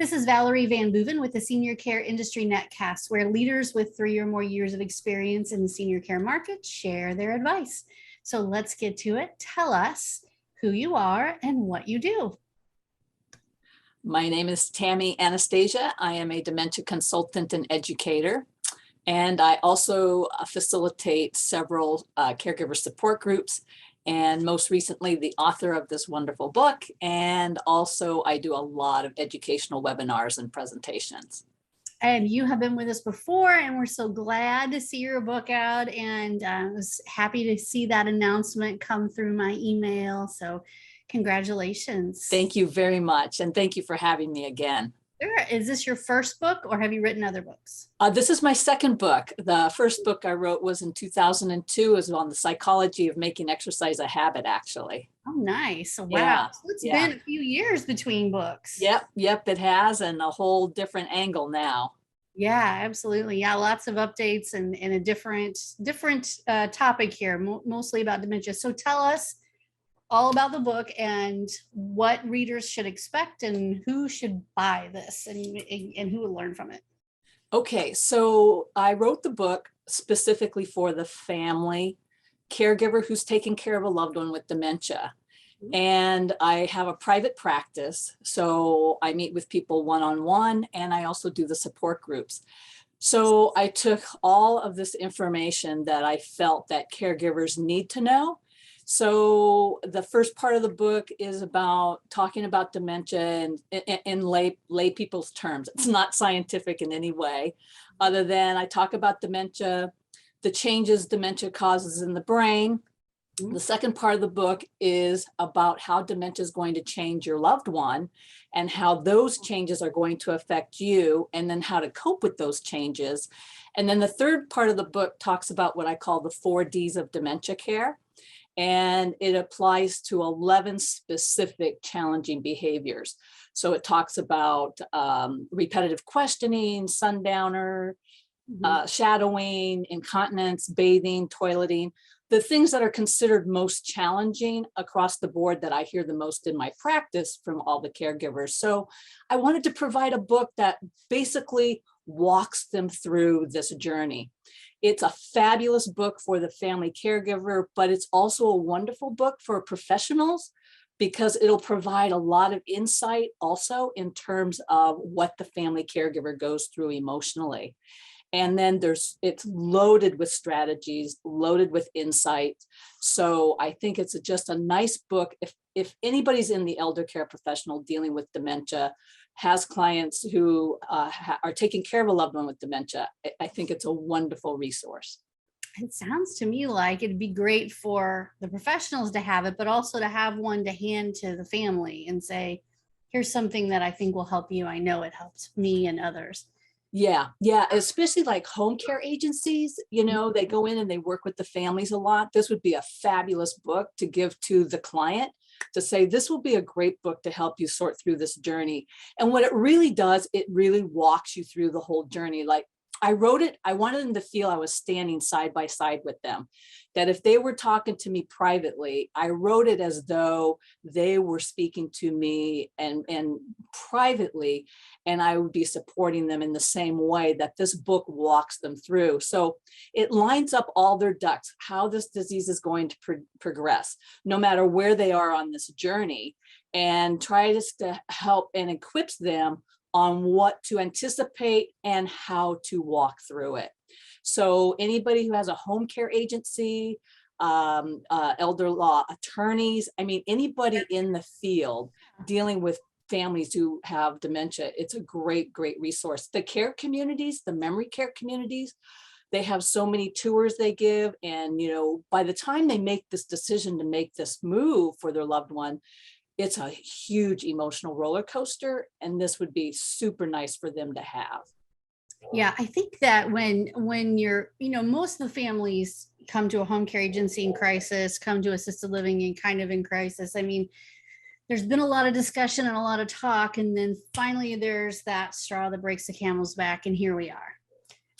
This is Valerie VanBooven with the Senior Care Industry Netcast, where leaders with 3 or more years of experience in the senior care market share their advice. So let's get to it. Tell us who you are and what you do. My name is Tami Anastasia. I am a dementia consultant and educator, and I also facilitate several caregiver support groups, and most recently the author of this wonderful book. And also I do a lot of educational webinars and presentations. And you have been with us before, and we're so glad to see your book out. And I was happy to see that announcement come through my email. So congratulations. Thank you very much. And thank you for having me again. Sure. Is this your first book, or have you written other books? This is my second book. The first book I wrote was in 2002. It was on the psychology of making exercise a habit, actually. Oh, nice. Wow. Yeah, So it's been a few years between books. Yep, it has, and a whole different angle now. Yeah, absolutely. Yeah, lots of updates and a different topic here, mostly about dementia. So tell us all about the book and what readers should expect and who should buy this and who will learn from it. Okay, so I wrote the book specifically for the family caregiver who's taking care of a loved one with dementia. And I have a private practice, so I meet with people one-on-one, and I also do the support groups. So I took all of this information that I felt that caregivers need to know. So the first part of the book is about talking about dementia and in lay people's terms. It's not scientific in any way, other than I talk about dementia, the changes dementia causes in the brain. The second part of the book is about how dementia is going to change your loved one and how those changes are going to affect you, and then how to cope with those changes. And then the third part of the book talks about what I call the 4 Ds of dementia care. And it applies to 11 specific challenging behaviors. So it talks about repetitive questioning, sundowner, shadowing, incontinence, bathing, toileting, the things that are considered most challenging across the board that I hear the most in my practice from all the caregivers. So I wanted to provide a book that basically walks them through this journey. It's a fabulous book for the family caregiver, but it's also a wonderful book for professionals because it'll provide a lot of insight also in terms of what the family caregiver goes through emotionally. And then it's loaded with strategies, loaded with insights. So I think it's just a nice book. If anybody's in the elder care professional dealing with dementia, has clients who are taking care of a loved one with dementia, I think it's a wonderful resource. It sounds to me like it'd be great for the professionals to have it, but also to have one to hand to the family and say, here's something that I think will help you. I know it helps me and others. Yeah, especially like home care agencies, they go in and they work with the families a lot. This would be a fabulous book to give to the client to say, this will be a great book to help you sort through this journey. And what it really does, it really walks you through the whole journey. Like I wrote it, I wanted them to feel I was standing side by side with them, that if they were talking to me privately, I wrote it as though they were speaking to me and privately, and I would be supporting them in the same way that this book walks them through. So it lines up all their ducks, how this disease is going to progress, no matter where they are on this journey, and tries to help and equips them on what to anticipate and how to walk through it. So anybody who has a home care agency, elder law attorneys, anybody in the field dealing with families who have dementia, it's a great resource. The care communities, the memory care communities, they have so many tours they give. And, by the time they make this decision to make this move for their loved one, it's a huge emotional roller coaster, and this would be super nice for them to have. Yeah, I think that when you're, most of the families come to a home care agency in crisis, come to assisted living and kind of in crisis. There's been a lot of discussion and a lot of talk, and then finally there's that straw that breaks the camel's back, and here we are.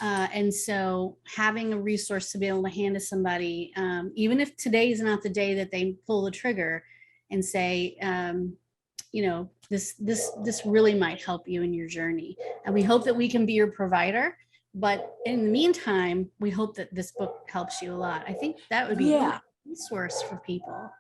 And so having a resource to be able to hand to somebody, even if today is not the day that they pull the trigger and say, this really might help you in your journey. And we hope that we can be your provider. But in the meantime, we hope that this book helps you a lot. I think that would be a Yeah. resource for people.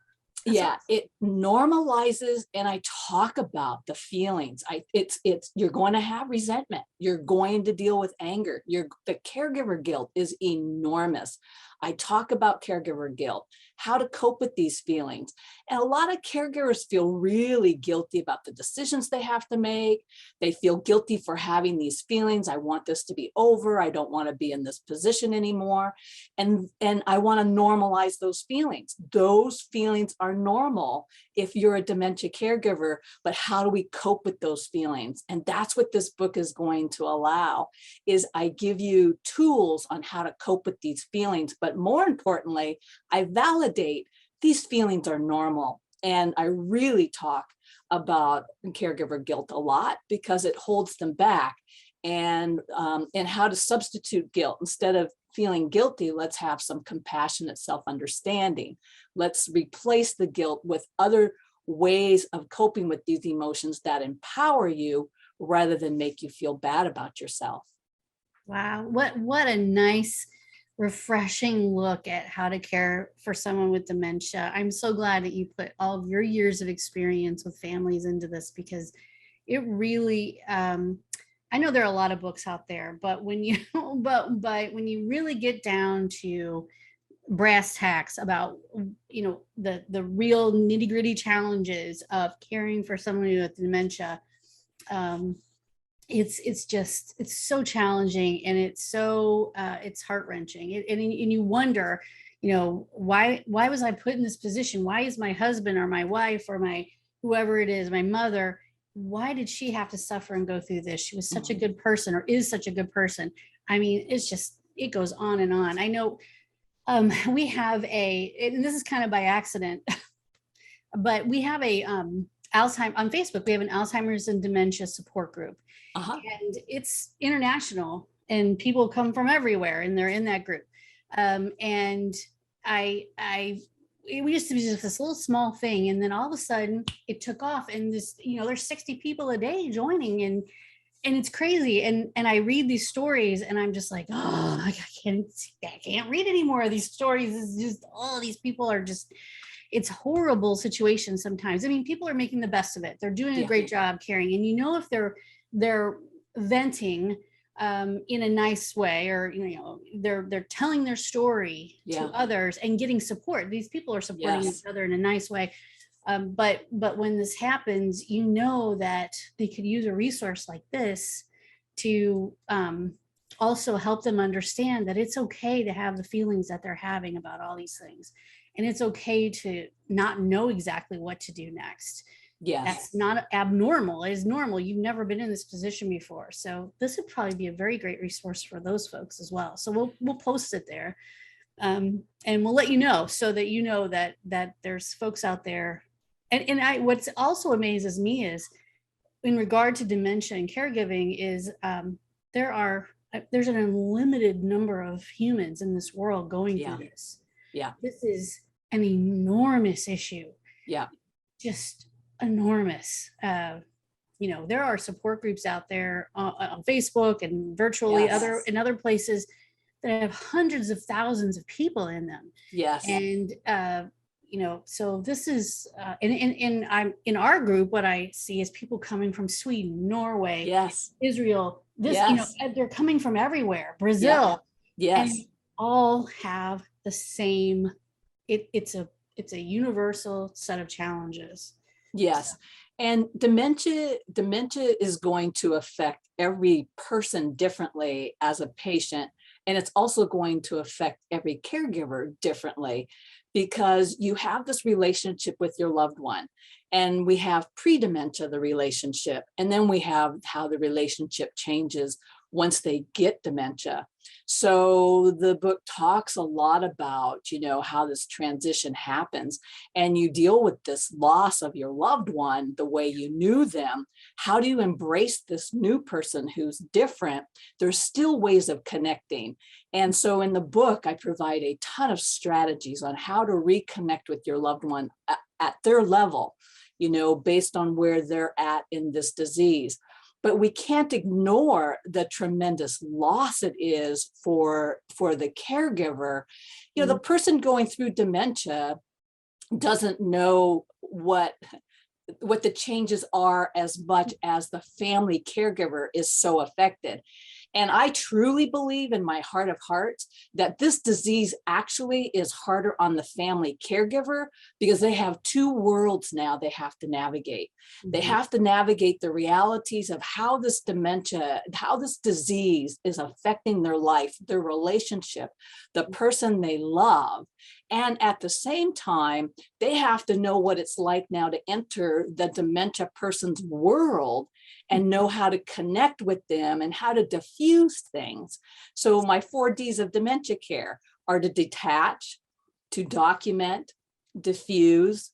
That's awesome. It normalizes, and I talk about the feelings. It's you're going to have resentment. You're going to deal with anger. The caregiver guilt is enormous. I talk about caregiver guilt, how to cope with these feelings. And a lot of caregivers feel really guilty about the decisions they have to make. They feel guilty for having these feelings. I want this to be over. I don't want to be in this position anymore. And I want to normalize those feelings. Those feelings are normal if you're a dementia caregiver, but how do we cope with those feelings? And that's what this book is going to allow, is I give you tools on how to cope with these feelings, but more importantly, I validate these feelings are normal. And I really talk about caregiver guilt a lot because it holds them back, and how to substitute guilt. Instead of feeling guilty, let's have some compassionate self-understanding. Let's replace the guilt with other ways of coping with these emotions that empower you rather than make you feel bad about yourself. Wow, what a nice, refreshing look at how to care for someone with dementia. I'm so glad that you put all of your years of experience with families into this, because it really, I know there are a lot of books out there, but when you but when you really get down to brass tacks about the real nitty-gritty challenges of caring for someone with dementia, it's so challenging, and it's heart-wrenching, and you wonder, why was I put in this position? Why is my husband or my wife or my whoever it is, my mother, why did she have to suffer and go through this? She was such a good person, or is such a good person. I mean, it goes on and on. I know we have and this is kind of by accident, but we have Alzheimer's on Facebook. We have an Alzheimer's and dementia support group. And it's international, and people come from everywhere, and they're in that group. And we used to be just this little small thing, and then all of a sudden it took off, and there's 60 people a day joining, and it's crazy. And I read these stories, and I'm just like, oh, I can't read any more of these stories. It's just, these people are just, it's horrible situations sometimes. I mean, people are making the best of it. They're doing a great job caring, and if they're venting in a nice way, or they're telling their story to others and getting support. These people are supporting each other in a nice way. But when this happens, that they could use a resource like this to also help them understand that it's okay to have the feelings that they're having about all these things, and it's okay to not know exactly what to do next. Yes. That's not abnormal. It is normal. You've never been in this position before. So this would probably be a very great resource for those folks as well. So we'll post it there. And we'll let you know, so that that there's folks out there. And what's also amazes me is, in regard to dementia and caregiving, is there's an unlimited number of humans in this world going through this. Yeah. This is an enormous issue. Yeah. Just enormous. There are support groups out there on Facebook and virtually in other places that have hundreds of thousands of people in them. Yes. And so this is I'm in our group, what I see is people coming from Sweden, Norway, Israel, they're coming from everywhere, Brazil. Yes. And all have the same, it's a universal set of challenges. Yes. And dementia is going to affect every person differently as a patient. And it's also going to affect every caregiver differently, because you have this relationship with your loved one. And we have pre-dementia, the relationship, and then we have how the relationship changes once they get dementia. So the book talks a lot about, how this transition happens, and you deal with this loss of your loved one the way you knew them. How do you embrace this new person who's different? There's still ways of connecting. And so in the book, I provide a ton of strategies on how to reconnect with your loved one at their level. based on where they're at in this disease. But we can't ignore the tremendous loss it is for the caregiver. The person going through dementia doesn't know what the changes are as much as the family caregiver is so affected. And I truly believe in my heart of hearts that this disease actually is harder on the family caregiver because they have two worlds now they have to navigate. They have to navigate the realities of how this dementia, how this disease is affecting their life, their relationship, the person they love. And at the same time, they have to know what it's like now to enter the dementia person's world and know how to connect with them and how to diffuse things. So my 4Ds of dementia care are to detach, to document, diffuse,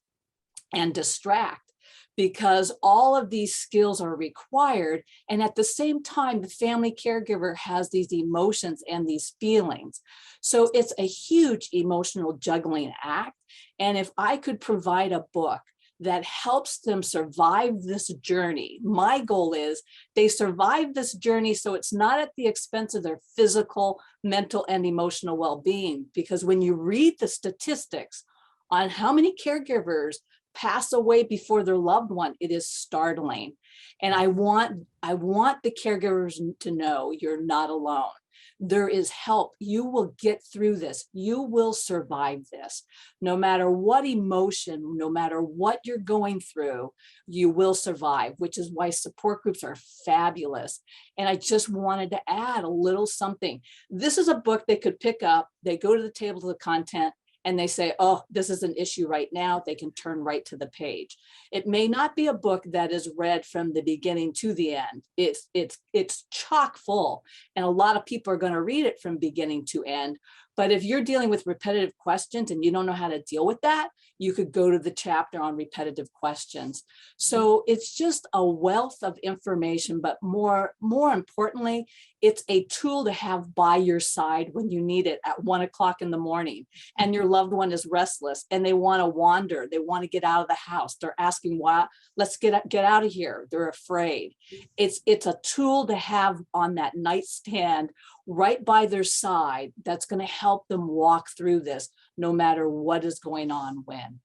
and distract, because all of these skills are required. And at the same time, the family caregiver has these emotions and these feelings. So it's a huge emotional juggling act. And if I could provide a book that helps them survive this journey, my goal is they survive this journey so it's not at the expense of their physical, mental, and emotional well-being. Because when you read the statistics on how many caregivers pass away before their loved one, it is startling. And I want the caregivers to know you're not alone. There is help. You will get through this. You will survive this. No matter what emotion, no matter what you're going through, you will survive, which is why support groups are fabulous. And I just wanted to add a little something. This is a book they could pick up. They go to the table of the content and they say, oh, this is an issue right now. They can turn right to the page. It may not be a book that is read from the beginning to the end. It's chock full, and a lot of people are going to read it from beginning to end. But if you're dealing with repetitive questions and you don't know how to deal with that, you could go to the chapter on repetitive questions. So it's just a wealth of information, but more importantly, it's a tool to have by your side when you need it at 1 o'clock in the morning and your loved one is restless and they want to wander. They want to get out of the house. They're asking, why? Let's get out of here. They're afraid. It's a tool to have on that nightstand right by their side that's going to help them walk through this no matter what is going on when.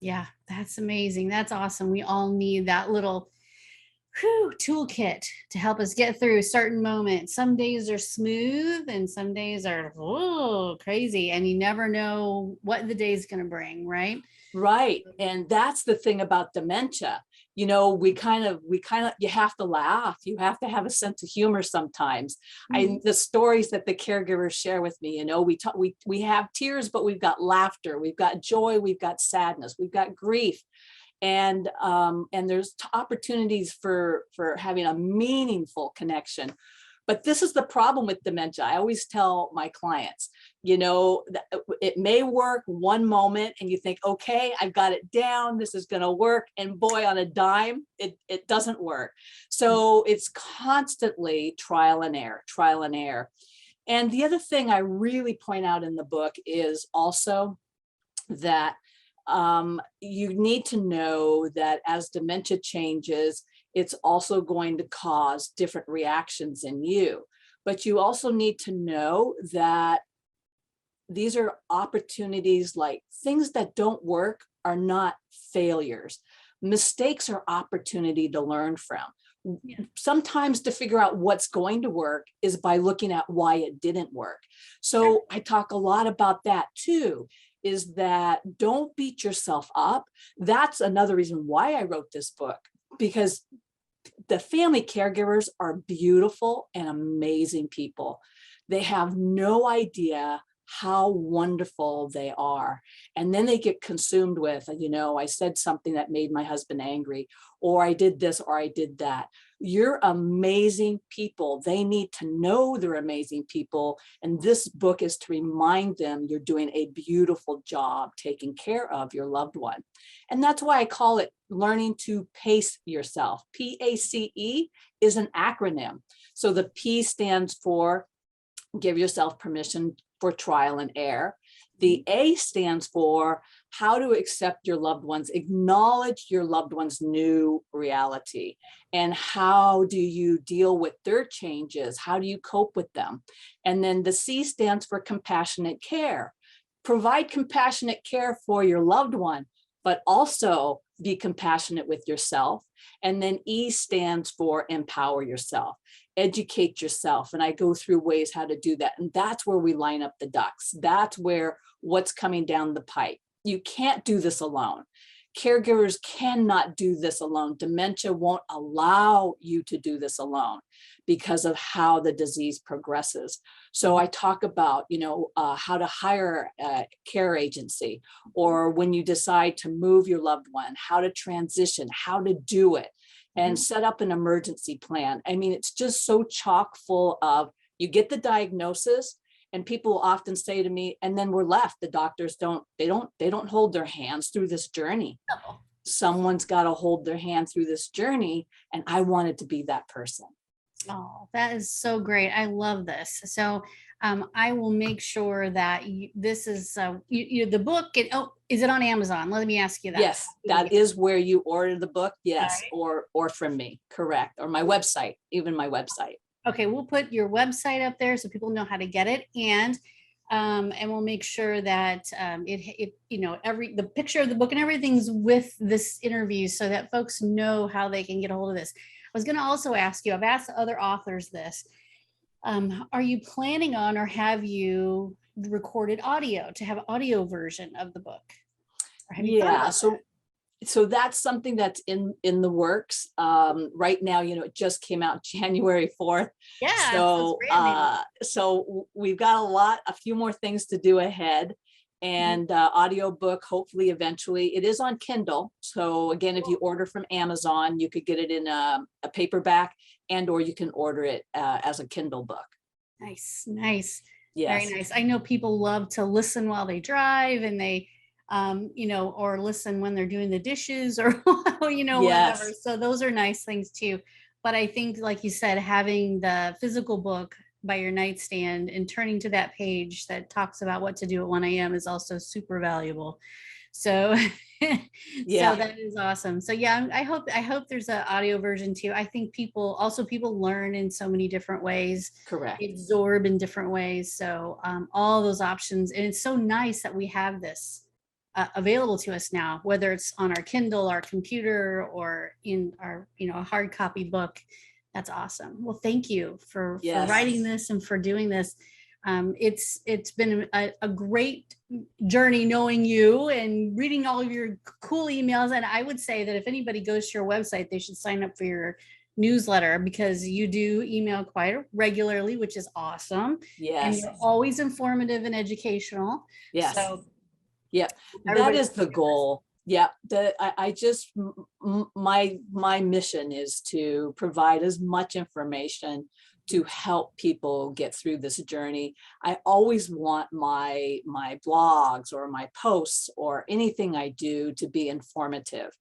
Yeah, that's amazing. That's awesome. We all need that little toolkit to help us get through certain moments. Some days are smooth and some days are crazy, and you never know what the day's going to bring, right? Right. And that's the thing about dementia. We kind of, you have to laugh. You have to have a sense of humor sometimes. The stories that the caregivers share with me, we have tears, but we've got laughter, we've got joy, we've got sadness, we've got grief. And there's opportunities for having a meaningful connection. But this is the problem with dementia. I always tell my clients, it may work one moment and you think, okay, I've got it down, this is going to work. And boy, on a dime, it doesn't work. So it's constantly trial and error, trial and error. And the other thing I really point out in the book is also that you need to know that as dementia changes, it's also going to cause different reactions in you. But you also need to know that these are opportunities, like things that don't work are not failures. Mistakes are opportunity to learn from. Yeah. Sometimes to figure out what's going to work is by looking at why it didn't work. So I talk a lot about that too, is that don't beat yourself up. That's another reason why I wrote this book, because the family caregivers are beautiful and amazing people. They have no idea how wonderful they are. And then they get consumed with, I said something that made my husband angry, or I did this, or I did that. You're amazing people. They need to know they're amazing people. And this book is to remind them you're doing a beautiful job taking care of your loved one. And that's why I call it learning to pace yourself. PACE is an acronym. So the P stands for give yourself permission for trial and error. The A stands for how to accept your loved ones, acknowledge your loved one's new reality, and how do you deal with their changes? How do you cope with them? And then the C stands for compassionate care. Provide compassionate care for your loved one, but also be compassionate with yourself. And then E stands for empower yourself, educate yourself. And I go through ways how to do that. And that's where we line up the ducks. That's where what's coming down the pipe. You can't do this alone. Caregivers cannot do this alone. Dementia won't allow you to do this alone because of how the disease progresses. So I talk about, how to hire a care agency, or when you decide to move your loved one, how to transition, how to do it, and set up an emergency plan. I mean, it's just so chock full of, you get the diagnosis, and people often say to me, and then we're left. The doctors don't hold their hands through this journey. No. Someone's got to hold their hand through this journey. And I wanted to be that person. Oh, that is so great. I love this. So I will make sure that this is the book. Is it on Amazon? Let me ask you that. Yes, that is where you order the book. Yes, right. or from me, correct. Or my website, even my website. Okay, we'll put your website up there so people know how to get it, and we'll make sure that the picture of the book and everything's with this interview so that folks know how they can get a hold of this. I was going to also ask you, I've asked other authors this, are you planning on, or have you recorded audio to have audio version of the book? Or have you thought about that? So that's something that's in the works right now. It just came out January 4th. Yeah. So we've got a few more things to do ahead, and audiobook, hopefully eventually. It is on Kindle. So again, if you order from Amazon, you could get it in a paperback, or you can order it as a Kindle book. Nice. Yes. Very nice. I know people love to listen while they drive, and they or listen when they're doing the dishes, or whatever. So those are nice things too. But I think, like you said, having the physical book by your nightstand and turning to that page that talks about what to do at 1 a.m. is also super valuable. So Yeah. So that is awesome. So yeah, I hope there's an audio version too. I think people learn in so many different ways. Correct. Absorb in different ways. So all those options, and it's so nice that we have this available to us now, whether it's on our Kindle, our computer, or in our, a hard copy book. That's awesome. Well, thank you for writing this and for doing this. It's been a great journey knowing you and reading all of your cool emails. And I would say that if anybody goes to your website, they should sign up for your newsletter, because you do email quite regularly, which is awesome. Yes. And you're always informative and educational. Yes. So yeah, that is the goal. Yeah, my mission is to provide as much information to help people get through this journey. I always want my blogs or my posts or anything I do to be informative.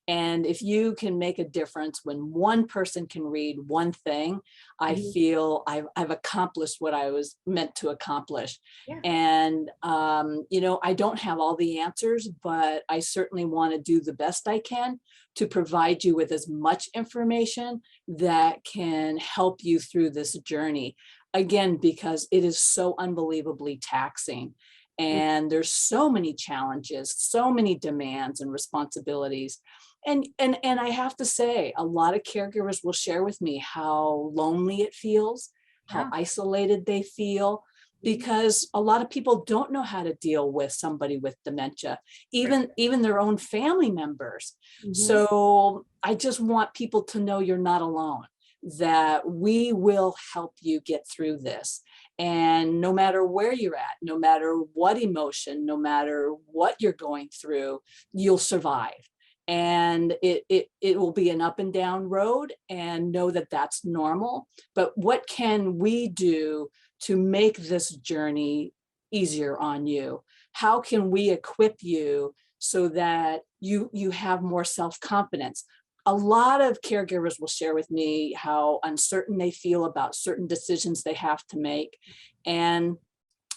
And if you can make a difference when one person can read one thing, I feel I've accomplished what I was meant to accomplish. Yeah. And, I don't have all the answers, but I certainly want to do the best I can to provide you with as much information that can help you through this journey. Again, because it is so unbelievably taxing. And there's so many challenges, so many demands and responsibilities. And I have to say, a lot of caregivers will share with me how lonely it feels, how isolated they feel, because a lot of people don't know how to deal with somebody with dementia, even their own family members. So I just want people to know you're not alone, that we will help you get through this. And no matter where you're at, no matter what emotion, no matter what you're going through, you'll survive. And it will be an up and down road, and know that that's normal. But what can we do to make this journey easier on you? How can we equip you so that you have more self-confidence? A lot of caregivers will share with me how uncertain they feel about certain decisions they have to make. And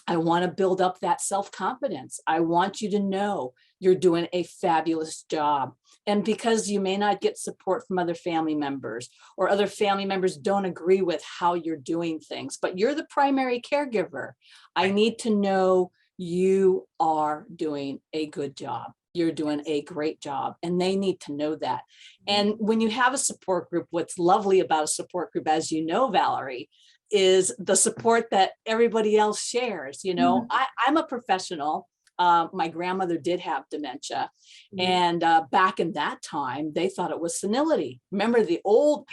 I want to build up that self-confidence. I want you to know you're doing a fabulous job. And because you may not get support from other family members, or other family members don't agree with how you're doing things, but you're the primary caregiver, I need to know you are doing a good job. You're doing a great job, and they need to know that. And when you have a support group, what's lovely about a support group, as you know, Valerie, is the support that everybody else shares. You know, I'm a professional. My grandmother did have dementia. And back in that time, they thought it was senility. Remember the old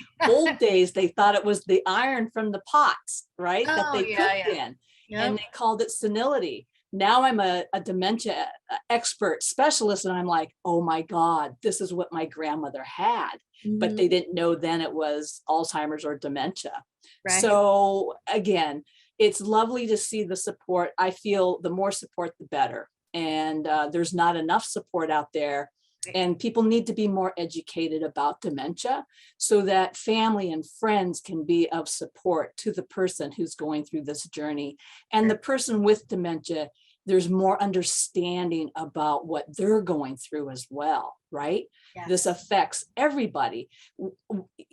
days, they thought it was the iron from the pots, right? That Oh, they cooked in, and they called it senility. Now I'm a dementia expert specialist, and I'm like, oh my God, this is what my grandmother had. But they didn't know then it was Alzheimer's or dementia. Right. So again, it's lovely to see the support. I feel the more support, the better. And there's not enough support out there. And people need to be more educated about dementia so that family and friends can be of support to the person who's going through this journey. And the person with dementia, there's more understanding about what they're going through as well, right? Yes. This affects everybody.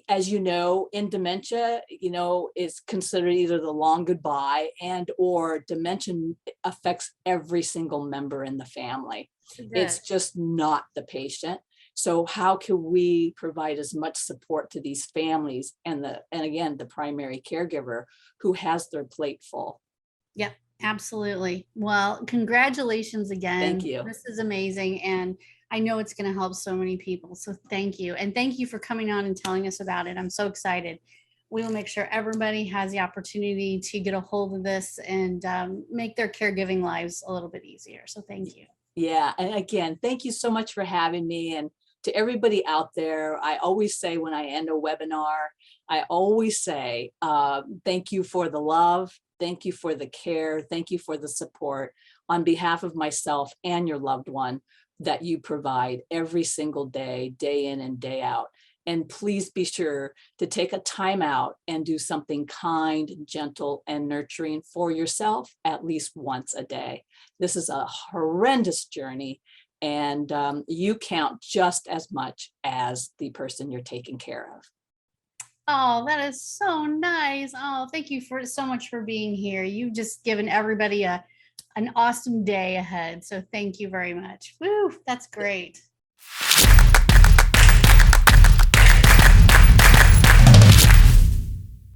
As you know, in dementia, you know, it's considered either the long goodbye, and or dementia affects every single member in the family. It's just not the patient. So how can we provide as much support to these families and again, the primary caregiver who has their plate full? Yep, absolutely. Well, congratulations again. Thank you. This is amazing. And I know it's going to help so many people. So thank you. And thank you for coming on and telling us about it. I'm so excited. We will make sure everybody has the opportunity to get a hold of this and make their caregiving lives a little bit easier. So thank you. Yeah. And again, thank you so much for having me. And to everybody out there, I always say when I end a webinar, I always say, thank you for the love. Thank you for the care. Thank you for the support on behalf of myself and your loved one that you provide every single day, day in and day out. And please be sure to take a time out and do something kind, gentle, and nurturing for yourself at least once a day. This is a horrendous journey, and you count just as much as the person you're taking care of. Oh, that is so nice. Oh, thank you for so much for being here. You've just given everybody an awesome day ahead. So thank you very much. Woo, that's great.